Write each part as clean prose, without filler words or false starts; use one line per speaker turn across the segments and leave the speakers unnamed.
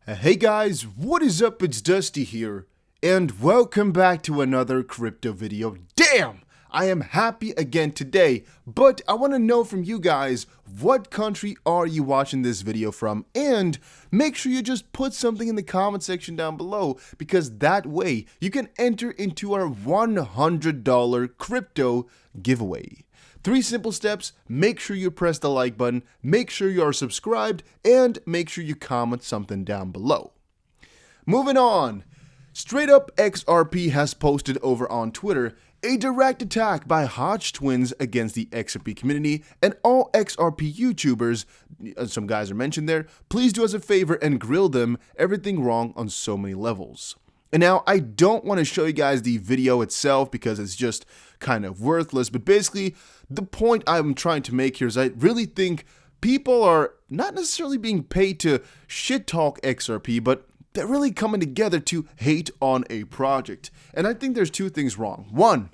Hey guys, what is up? It's Dusty here, and welcome back to another crypto video. Damn! I am happy again today, but I want to know from you guys, what country are you watching this video from? And make sure you just put something in the comment section down below, because that way you can enter into our $100 crypto giveaway. 3 simple steps: make sure you press the like button, make sure you are subscribed, and make sure you comment something down below. Moving on, Straight Up XRP has posted over on Twitter a direct attack by Hodge twins against the XRP community and all XRP YouTubers. Some guys are mentioned there. Please do us a favor and grill them. Everything wrong on so many levels. And now, I don't want to show you guys the video itself because it's just kind of worthless, but basically, the point I'm trying to make here is I really think people are not necessarily being paid to shit talk XRP, but they're really coming together to hate on a project. And I think there's 2 things wrong. One,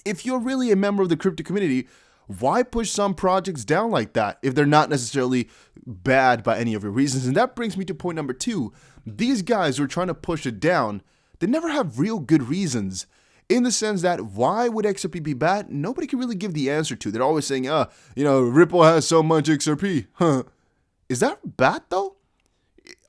if you're really a member of the crypto community, why push some projects down like that if they're not necessarily bad by any of your reasons? And that brings me to point number 2. These guys who are trying to push it down, they never have real good reasons. In the sense that, why would XRP be bad? Nobody can really give the answer to. They're always saying, Ripple has so much XRP. Huh. Is that bad though?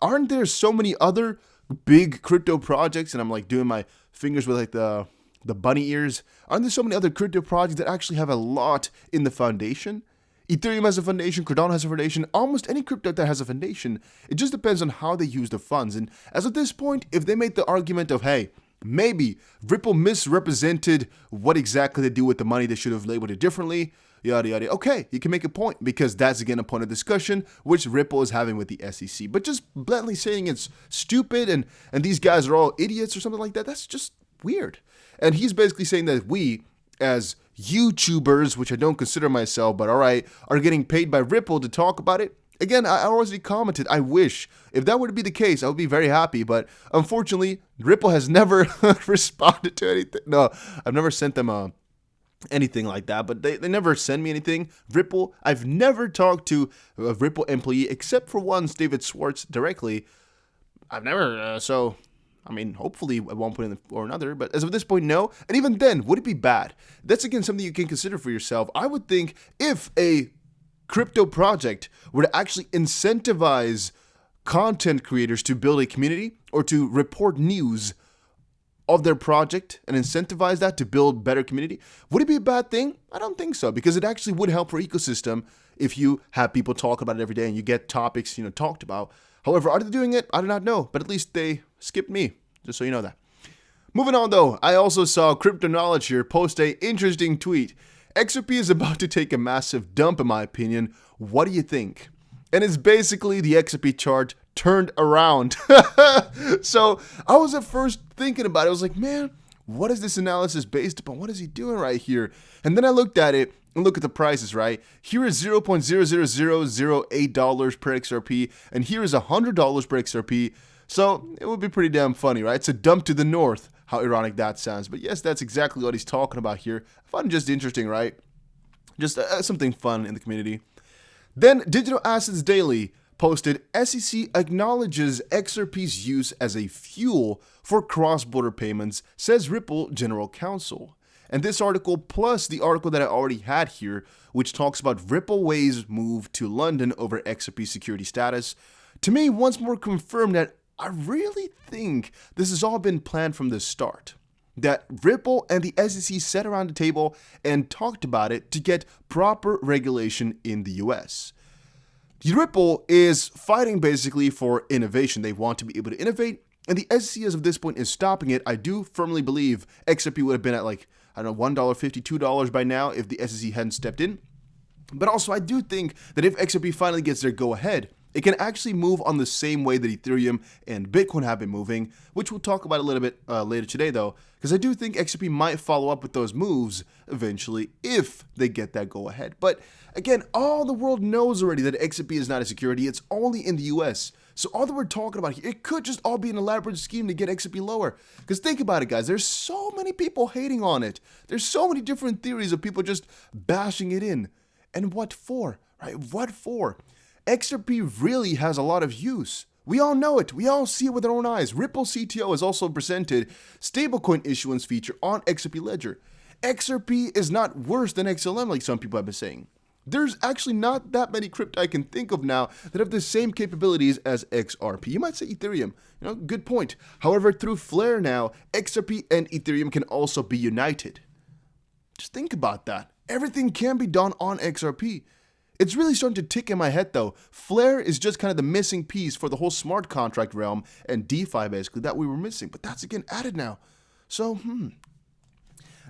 Aren't there so many other big crypto projects? And I'm like doing my fingers with like the bunny ears. Aren't there so many other crypto projects that actually have a lot in the foundation? Ethereum has a foundation, Cardano has a foundation, almost any crypto that has a foundation. It just depends on how they use the funds. And as of this point, if they make the argument of, hey, maybe Ripple misrepresented what exactly they do with the money, they should have labeled it differently, yada yada. Okay, you can make a point because that's again a point of discussion which Ripple is having with the SEC. But just blatantly saying it's stupid and these guys are all idiots or something like that, that's just weird. And he's basically saying that we, as YouTubers, which I don't consider myself, but alright, are getting paid by Ripple to talk about it. Again, I already commented, I wish, if that were to be the case, I would be very happy, but unfortunately, Ripple has never responded to anything. No, I've never sent them anything like that, but they never send me anything. Ripple, I've never talked to a Ripple employee, except for once, David Schwartz, directly. I've never, hopefully at one point or another, but as of this point, no. And even then, would it be bad? That's again something you can consider for yourself. I would think if a crypto project were to actually incentivize content creators to build a community or to report news of their project and incentivize that to build better community, would it be a bad thing? I don't think so, because it actually would help our ecosystem if you have people talk about it every day and you get topics, talked about. However, are they doing it? I do not know, but at least they skipped me, just so you know that. Moving on though, I also saw Crypto Knowledge here post a interesting tweet. XRP is about to take a massive dump in my opinion. What do you think? And it's basically the XRP chart turned around. So I was at first thinking about it. I was like, man, what is this analysis based upon? What is he doing right here? And then I looked at it and look at the prices, right? Here is $0.00008 per XRP, and here is $100 per XRP. So it would be pretty damn funny, right? It's a dump to the north. How ironic that sounds. But yes, that's exactly what he's talking about here. I find it just interesting, right? Just something fun in the community. Then Digital Assets Daily posted, SEC acknowledges XRP's use as a fuel for cross-border payments, says Ripple General Counsel. And this article, plus the article that I already had here, which talks about Ripple Way's move to London over XRP security status, to me once more confirmed that I really think this has all been planned from the start. That Ripple and the SEC sat around the table and talked about it to get proper regulation in the US. Ripple is fighting basically for innovation. They want to be able to innovate, and the SEC as of this point is stopping it. I do firmly believe XRP would have been at $1.50, $2 by now if the SEC hadn't stepped in. But also I do think that if XRP finally gets their go ahead, it can actually move on the same way that Ethereum and Bitcoin have been moving, which we'll talk about a little bit later today though, because I do think XRP might follow up with those moves eventually if they get that go ahead. But again, all the world knows already that XRP is not a security, it's only in the US. So all that we're talking about here, it could just all be an elaborate scheme to get XRP lower. Because think about it, guys, there's so many people hating on it. There's so many different theories of people just bashing it in. And what for, right? What for? XRP really has a lot of use. We all know it. We all see it with our own eyes. Ripple CTO has also presented stablecoin issuance feature on XRP Ledger. XRP is not worse than XLM like some people have been saying. There's actually not that many crypto I can think of now that have the same capabilities as XRP. You might say Ethereum, good point. However, through Flare now, XRP and Ethereum can also be united. Just think about that. Everything can be done on XRP. It's really starting to tick in my head though. Flare is just kind of the missing piece for the whole smart contract realm and DeFi basically that we were missing, but that's again added now. So,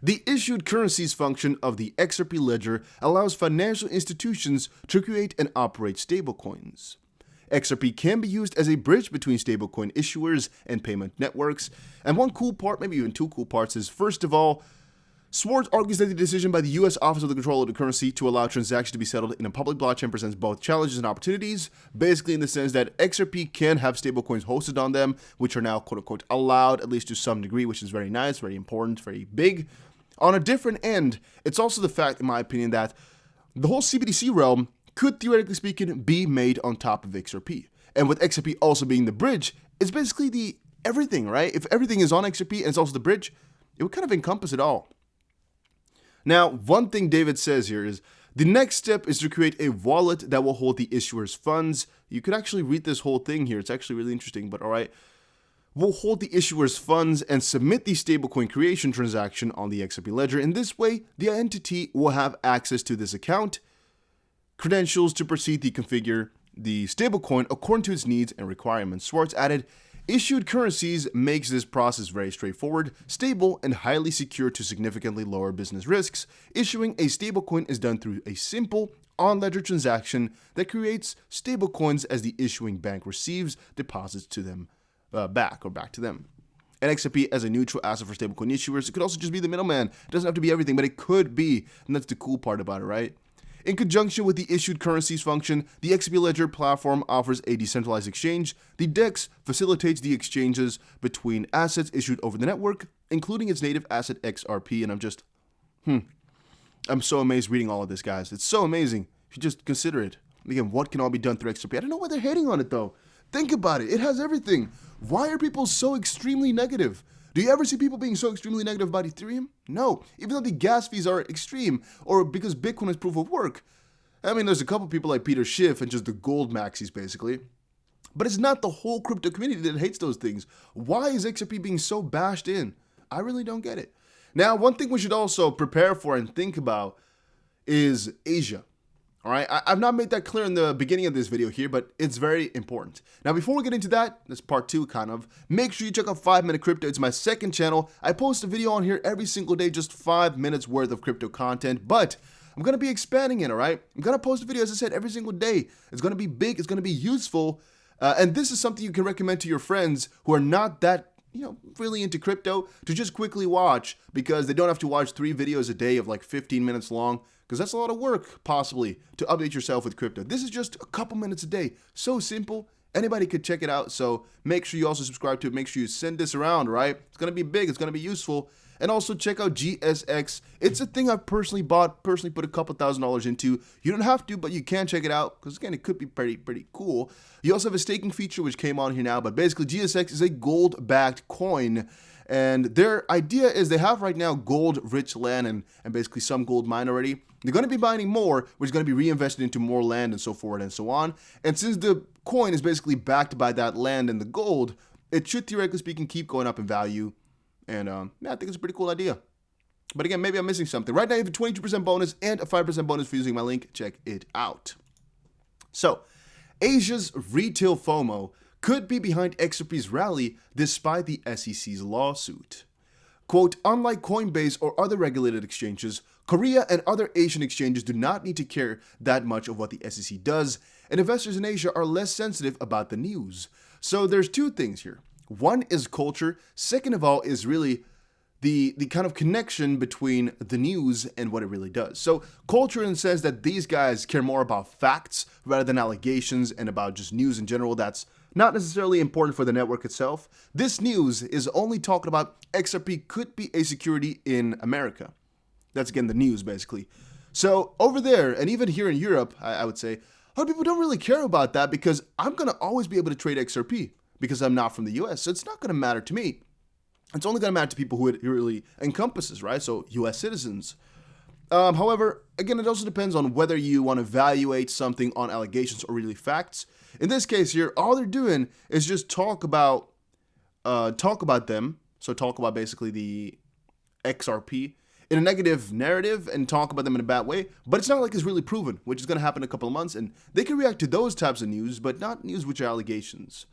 The issued currencies function of the XRP ledger allows financial institutions to create and operate stablecoins. XRP can be used as a bridge between stablecoin issuers and payment networks. And one cool part, maybe even two cool parts, is first of all, Swartz argues that the decision by the U.S. Office of the Control of the Currency to allow transactions to be settled in a public blockchain presents both challenges and opportunities, basically in the sense that XRP can have stablecoins hosted on them, which are now quote-unquote allowed, at least to some degree, which is very nice, very important, very big. On a different end, it's also the fact, in my opinion, that the whole CBDC realm could, theoretically speaking, be made on top of XRP. And with XRP also being the bridge, it's basically the everything, right? If everything is on XRP and it's also the bridge, it would kind of encompass it all. Now, one thing David says here is, the next step is to create a wallet that will hold the issuer's funds. You could actually read this whole thing here. It's actually really interesting, but all right. Will hold the issuer's funds and submit the stablecoin creation transaction on the XRP ledger. In this way, the entity will have access to this account, credentials to proceed to configure the stablecoin according to its needs and requirements. Swartz added, issued currencies makes this process very straightforward, stable, and highly secure to significantly lower business risks. Issuing a stablecoin is done through a simple on-ledger transaction that creates stablecoins as the issuing bank receives deposits to them back to them. And XRP as a neutral asset for stablecoin issuers, it could also just be the middleman. It doesn't have to be everything, but it could be, and that's the cool part about it, right? In conjunction with the issued currencies function, the XRP Ledger platform offers a decentralized exchange. The DEX facilitates the exchanges between assets issued over the network, including its native asset XRP. And I'm so amazed reading all of this, guys. It's so amazing. If you just consider it. Again, what can all be done through XRP? I don't know why they're hating on it, though. Think about it. It has everything. Why are people so extremely negative? Do you ever see people being so extremely negative about Ethereum? No, even though the gas fees are extreme, or because Bitcoin is proof of work. I mean, there's a couple people like Peter Schiff and just the gold maxis, basically. But it's not the whole crypto community that hates those things. Why is XRP being so bashed in? I really don't get it. Now, one thing we should also prepare for and think about is Asia. All right, I've not made that clear in the beginning of this video here, but it's very important. Now, before we get into that, that's part 2 kind of, make sure you check out 5 Minute Crypto. It's my second channel. I post a video on here every single day, just 5 minutes worth of crypto content, but I'm going to be expanding it, all right? I'm going to post a video, as I said, every single day. It's going to be big, it's going to be useful, and this is something you can recommend to your friends who are not that really into crypto to just quickly watch, because they don't have to watch 3 videos a day of like 15 minutes long, because that's a lot of work, possibly, to update yourself with crypto. This is just a couple minutes a day. So simple. Anybody could check it out. So make sure you also subscribe to it. Make sure you send this around, right? It's going to be big. It's going to be useful. And also check out GSX. It's a thing I've personally bought, put a couple $1,000s into. You don't have to, but you can check it out, because again, it could be pretty cool. You also have a staking feature, which came on here now, but basically GSX is a gold-backed coin. And their idea is they have right now gold-rich land and basically some gold mine already. They're going to be mining more, which is going to be reinvested into more land and so forth and so on. And since the coin is basically backed by that land and the gold, it should, theoretically speaking, keep going up in value. And I think it's a pretty cool idea. But again, maybe I'm missing something. Right now, you have a 22% bonus and a 5% bonus for using my link. Check it out. So, Asia's retail FOMO could be behind XRP's rally despite the SEC's lawsuit. Quote, unlike Coinbase or other regulated exchanges, Korea and other Asian exchanges do not need to care that much of what the SEC does, and investors in Asia are less sensitive about the news. So there's 2 things here. One is culture. Second of all is really the kind of connection between the news and what it really does. So culture in the sense that these guys care more about facts rather than allegations and about just news in general. That's not necessarily important for the network itself. This news is only talking about XRP could be a security in America. That's again the news basically. So over there, and even here in Europe, I would say, A lot of people don't really care about that because I'm going to always be able to trade XRP because I'm not from the US. So it's not going to matter to me. It's only going to matter to people who it really encompasses, right? So US citizens. However, again, it also depends on whether you want to evaluate something on allegations or really facts. In this case here, all they're doing is just talk about them. So talk about basically the XRP in a negative narrative and talk about them in a bad way. But it's not like it's really proven, which is going to happen in a couple of months. And they can react to those types of news, but not news which are allegations.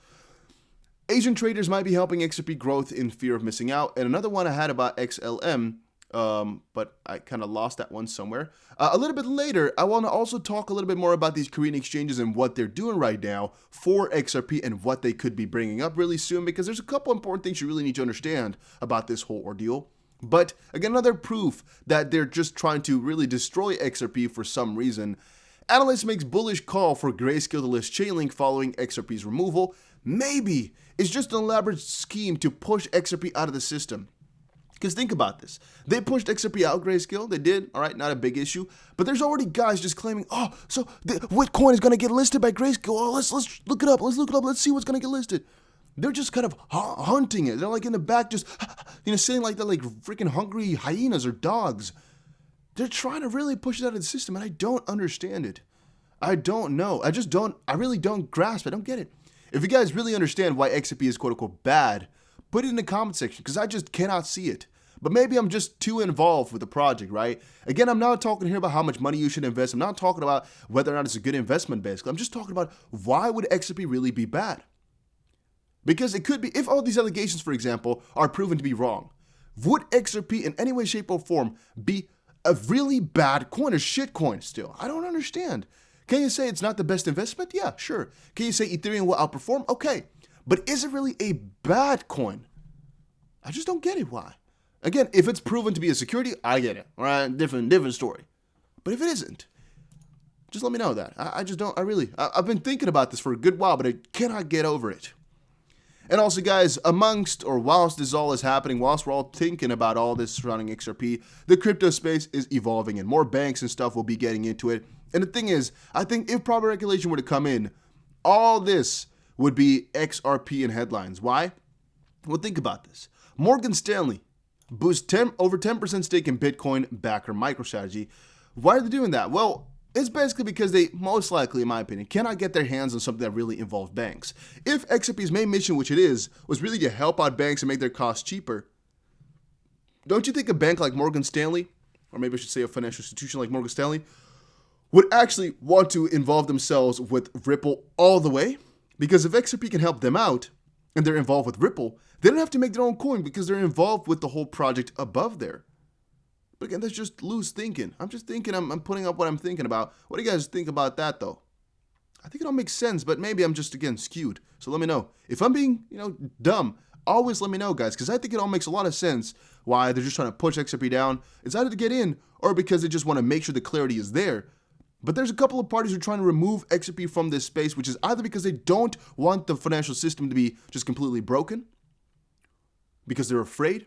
Asian traders might be helping XRP growth in fear of missing out. And another one I had about XLM, but I kind of lost that one somewhere. A little bit later, I want to also talk a little bit more about these Korean exchanges and what they're doing right now for XRP and what they could be bringing up really soon, because there's a couple important things you really need to understand about this whole ordeal. But again, another proof that they're just trying to really destroy XRP for some reason. Analyst makes bullish call for Grayscale to list Chainlink following XRP's removal. Maybe it's just an elaborate scheme to push XRP out of the system. Because think about this. They pushed XRP out, Grayscale. They did. All right, not a big issue. But there's already guys just claiming, oh, so what coin is going to get listed by Grayscale? Oh, let's look it up. Let's look it up. Let's see what's going to get listed. They're just kind of hunting it. They're like in the back just, sitting like they're like freaking hungry hyenas or dogs. They're trying to really push it out of the system, and I don't understand it. I don't know. I really don't grasp it. I don't get it. If you guys really understand why XRP is quote-unquote bad, put it in the comment section, because I just cannot see it. But maybe I'm just too involved with the project, right? Again, I'm not talking here about how much money you should invest. I'm not talking about whether or not it's a good investment, basically. I'm just talking about why would XRP really be bad? Because it could be, if all these allegations, for example, are proven to be wrong, would XRP in any way, shape, or form be a really bad coin or shit coin still? I don't understand. Can you say it's not the best investment? Yeah, sure. Can you say Ethereum will outperform? Okay. But is it really a bad coin? I just don't get it. Why? Again, if it's proven to be a security, I get it. All right, different story. But if it isn't, just let me know that. I've been thinking about this for a good while, but I cannot get over it. And also, guys, whilst this all is happening, whilst we're all thinking about all this surrounding XRP, the crypto space is evolving and more banks and stuff will be getting into it. And the thing is, I think if proper regulation were to come in, all this would be XRP in headlines. Why? Well, think about this. Morgan Stanley boosts over 10% stake in Bitcoin backer MicroStrategy. Why are they doing that? Well, it's basically because they most likely, in my opinion, cannot get their hands on something that really involves banks. If XRP's main mission, which it is, was really to help out banks and make their costs cheaper, don't you think a bank like Morgan Stanley, or maybe I should say a financial institution like Morgan Stanley, would actually want to involve themselves with Ripple all the way? Because if XRP can help them out, and they're involved with Ripple, they don't have to make their own coin because they're involved with the whole project above there. But again, that's just loose thinking. I'm just thinking, I'm putting up what I'm thinking about. What do you guys think about that, though? I think it all makes sense, but maybe I'm just, again, skewed. So let me know. If I'm being, dumb, always let me know, guys, because I think it all makes a lot of sense why they're just trying to push XRP down. It's either to get in or because they just want to make sure the clarity is there. But there's a couple of parties who are trying to remove XRP from this space, which is either because they don't want the financial system to be just completely broken, because they're afraid,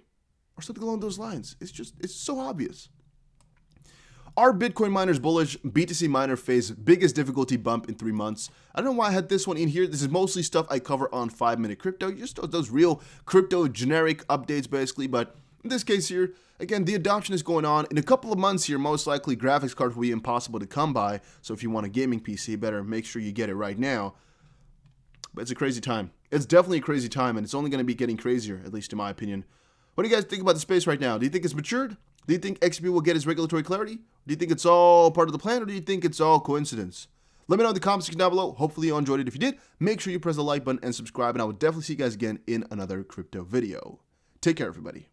or something along those lines. It's so obvious. Are Bitcoin miners bullish? BTC miner face biggest difficulty bump in 3 months. I don't know why I had this one in here. This is mostly stuff I cover on 5-Minute Crypto. Just those real crypto generic updates, basically. But in this case here, again, the adoption is going on. In a couple of months here, most likely graphics cards will be impossible to come by. So if you want a gaming PC, better make sure you get it right now. But it's a crazy time. It's definitely a crazy time, and it's only going to be getting crazier, at least in my opinion. What do you guys think about the space right now? Do you think it's matured? Do you think XRP will get its regulatory clarity? Do you think it's all part of the plan, or do you think it's all coincidence? Let me know in the comments section down below. Hopefully you enjoyed it. If you did, make sure you press the like button and subscribe, and I will definitely see you guys again in another crypto video. Take care, everybody.